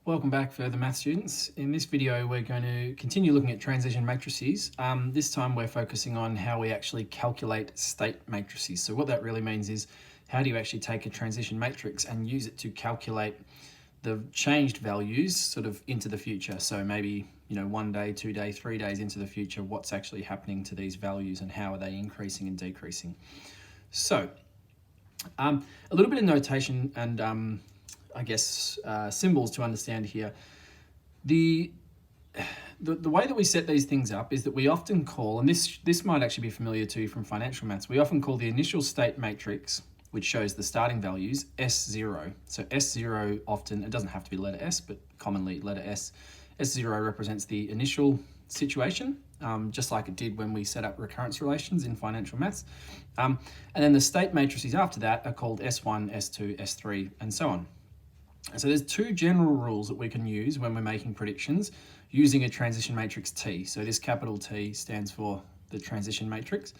Welcome back, further math students. In this video, we're going to continue looking at transition matrices. This time we're focusing on how we actually calculate state matrices. So what that really means is, how do you actually take a transition matrix and use it to calculate the changed values sort of into the future? So maybe, 1 day, 2 days, 3 days into the future, what's actually happening to these values and how are they increasing and decreasing? So a little bit of notation and symbols to understand here. The way that we set these things up is that we often call, and this might actually be familiar to you from financial maths, we often call the initial state matrix, which shows the starting values, S0. So S0 often, it doesn't have to be letter S, but commonly letter S. S0 represents the initial situation, just like it did when we set up recurrence relations in financial maths. And then the state matrices after that are called S1, S2, S3, and so on. So there's two general rules that we can use when we're making predictions using a transition matrix T. So this capital T stands for the transition matrix.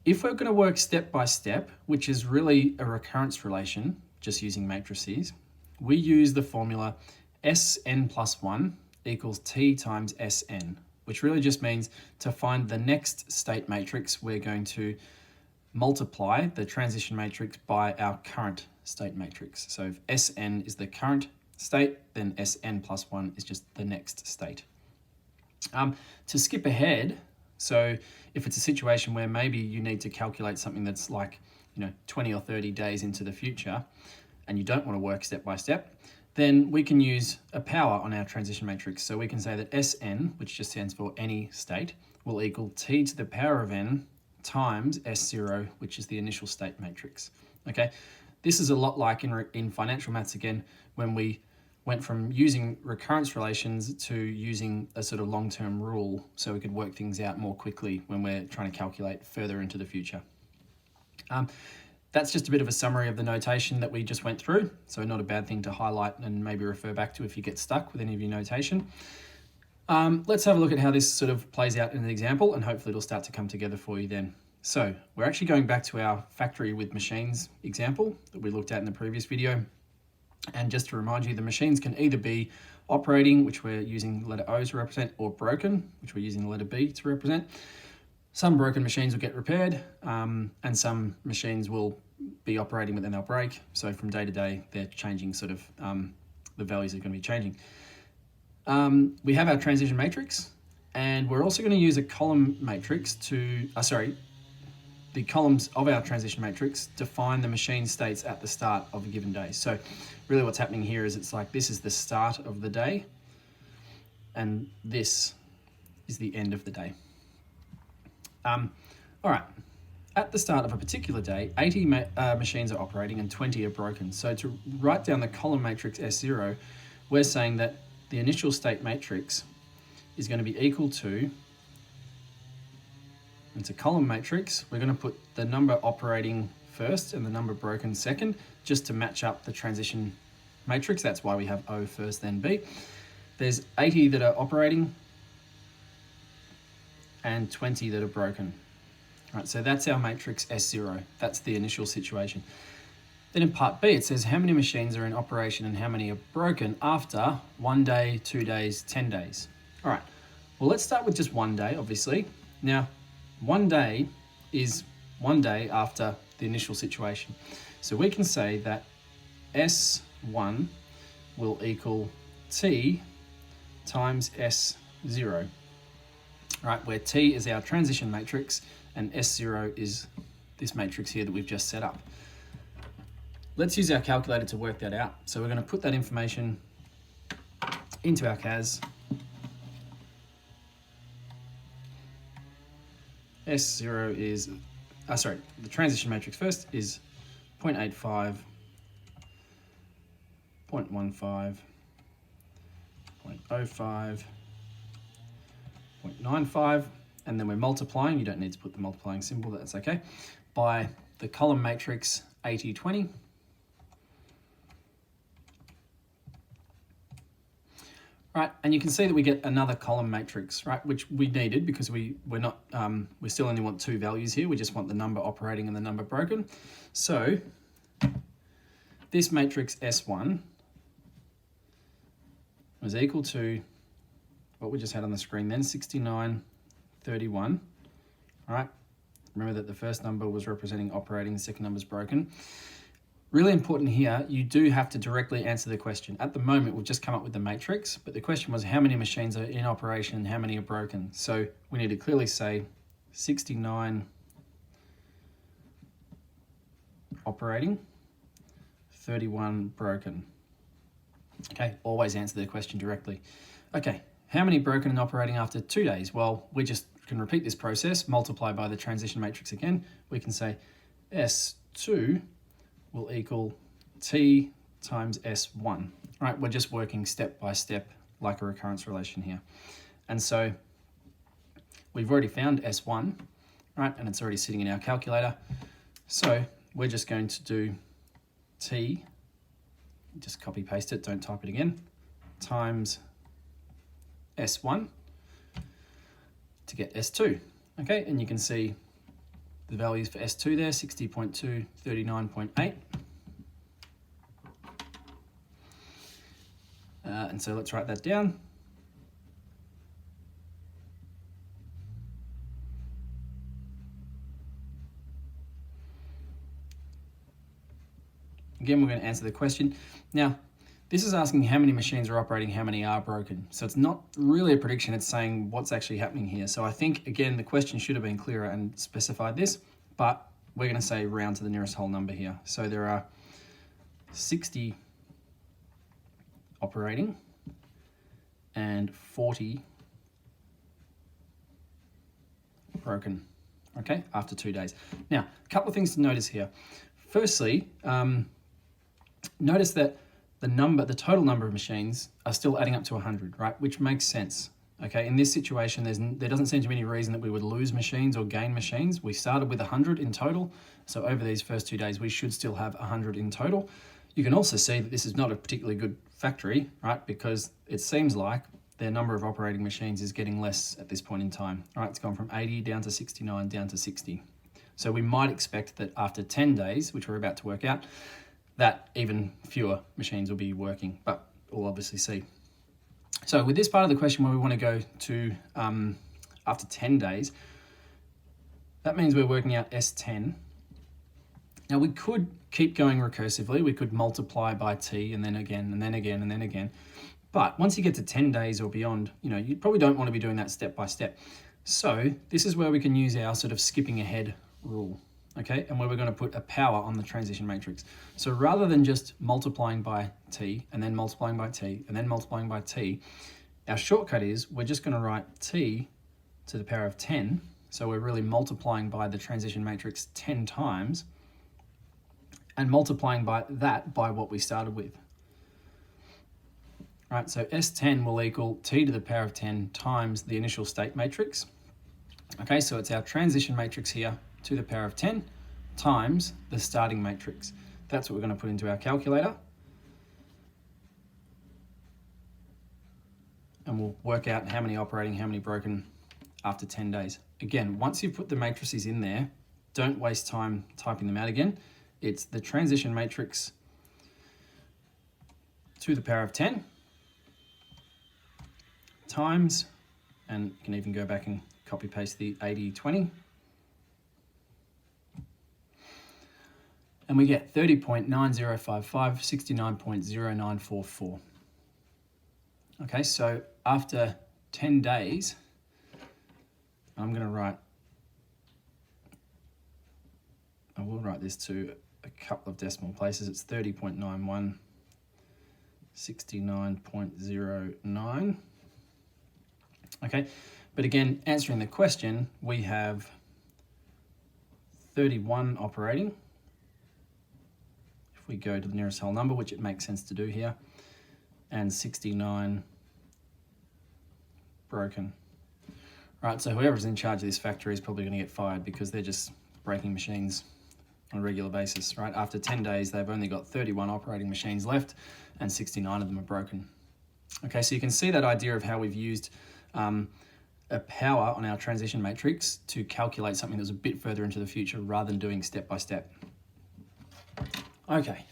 If we're going to work step by step, which is really a recurrence relation, just using matrices, we use the formula Sn plus 1 equals T times Sn, which really just means to find the next state matrix, we're going to multiply the transition matrix by our current state matrix. So if Sn is the current state, then Sn plus 1 is just the next state. To skip ahead, so if it's a situation where maybe you need to calculate something that's like 20 or 30 days into the future and you don't want to work step by step, then we can use a power on our transition matrix. So we can say that Sn, which just stands for any state, will equal T to the power of n times S0, which is the initial state matrix. Okay, this is a lot like in financial maths again, when we went from using recurrence relations to using a sort of long-term rule so we could work things out more quickly when we're trying to calculate further into the future. That's just a bit of a summary of the notation that we just went through, so not a bad thing to highlight and maybe refer back to if you get stuck with any of your notation. Let's have a look at how this sort of plays out in an example, and hopefully it'll start to come together for you then. So we're actually going back to our factory with machines example that we looked at in the previous video. And just to remind you, the machines can either be operating, which we're using the letter O to represent, or broken, which we're using the letter B to represent. Some broken machines will get repaired, and some machines will be operating but then they'll break. So from day to day, they're changing sort of, the values are going to be changing. We have our transition matrix, and we're also going to use a column matrix to, the columns of our transition matrix define the machine states at the start of a given day. So really what's happening here is it's like this is the start of the day, and this is the end of the day. All right, at the start of a particular day, 80 machines are operating and 20 are broken. So to write down the column matrix S0, we're saying that the initial state matrix is going to be equal to, it's a column matrix, we're going to put the number operating first and the number broken second, just to match up the transition matrix. That's why we have O first, then B. There's 80 that are operating and 20 that are broken. All right, so that's our matrix S0. That's the initial situation. Then in part B, it says how many machines are in operation and how many are broken after 1 day, 2 days, 10 days. All right, well, let's start with just 1 day, obviously. Now, 1 day is 1 day after the initial situation. So we can say that S1 will equal T times S0. All right, where T is our transition matrix and S0 is this matrix here that we've just set up. Let's use our calculator to work that out. So we're going to put that information into our CAS. S0 is, the transition matrix first is 0.85, 0.15, 0.05, 0.95, and then we're multiplying, you don't need to put the multiplying symbol, that's okay, by the column matrix 80, 20. Right, and you can see that we get another column matrix, right, which we needed because we still only want two values here. We just want the number operating and the number broken. So this matrix S1 was equal to what we just had on the screen then, 6931. All right, remember that the first number was representing operating, the second number is broken. Really important here, you do have to directly answer the question. At the moment, we've just come up with the matrix, but the question was how many machines are in operation and how many are broken. So we need to clearly say 69 operating, 31 broken. Okay, always answer the question directly. Okay, how many broken and operating after 2 days? Well, we just can repeat this process, multiply by the transition matrix again. We can say S2 will equal T times S1. All right, we're just working step by step like a recurrence relation here. And so we've already found S1, right? And it's already sitting in our calculator. So we're just going to do T, just copy paste it, don't type it again, times S1 to get S2. Okay, and you can see the values for S2 there, 60.2, 39.8. And so let's write that down. Again, we're going to answer the question. Now, this is asking how many machines are operating, how many are broken. So it's not really a prediction, it's saying what's actually happening here. So I think, again, the question should have been clearer and specified this, but we're going to say round to the nearest whole number here. So there are 60 operating and 40 broken, okay, after 2 days. Now, a couple of things to notice here. Firstly, notice that the total number of machines are still adding up to 100, right? Which makes sense. Okay, in this situation, there doesn't seem to be any reason that we would lose machines or gain machines. We started with 100 in total, so over these first 2 days, we should still have 100 in total. You can also see that this is not a particularly good factory, right? Because it seems like their number of operating machines is getting less at this point in time. All right, it's gone from 80 down to 69 down to 60. So we might expect that after 10 days, which we're about to work out, that even fewer machines will be working, but we'll obviously see. So with this part of the question where we want to go to after 10 days, that means we're working out S10. Now we could keep going recursively. We could multiply by T and then again, and then again, and then again. But once you get to 10 days or beyond, you probably don't want to be doing that step by step. So this is where we can use our sort of skipping ahead rule, okay? And where we're going to put a power on the transition matrix. So rather than just multiplying by T and then multiplying by T and then multiplying by T, our shortcut is we're just going to write T to the power of 10. So we're really multiplying by the transition matrix 10 times and multiplying by that by what we started with. All right, so S10 will equal T to the power of 10 times the initial state matrix. Okay, so it's our transition matrix here to the power of 10 times the starting matrix. That's what we're going to put into our calculator. And we'll work out how many operating, how many broken after 10 days. Again, once you put the matrices in there, don't waste time typing them out again. It's the transition matrix to the power of 10 times, and you can even go back and copy paste the 80/20. And we get 30.9055, 69.0944. Okay, so after 10 days, I'm going to write, I will write this to a couple of decimal places. It's 30.91, 69.09. Okay, but again, answering the question, we have 31 operating. If we go to the nearest whole number, which it makes sense to do here, and 69 broken. Right, so whoever's in charge of this factory is probably going to get fired because they're just breaking machines on a regular basis, right? After 10 days, they've only got 31 operating machines left and 69 of them are broken. Okay, so you can see that idea of how we've used a power on our transition matrix to calculate something that's a bit further into the future rather than doing step by step. Okay,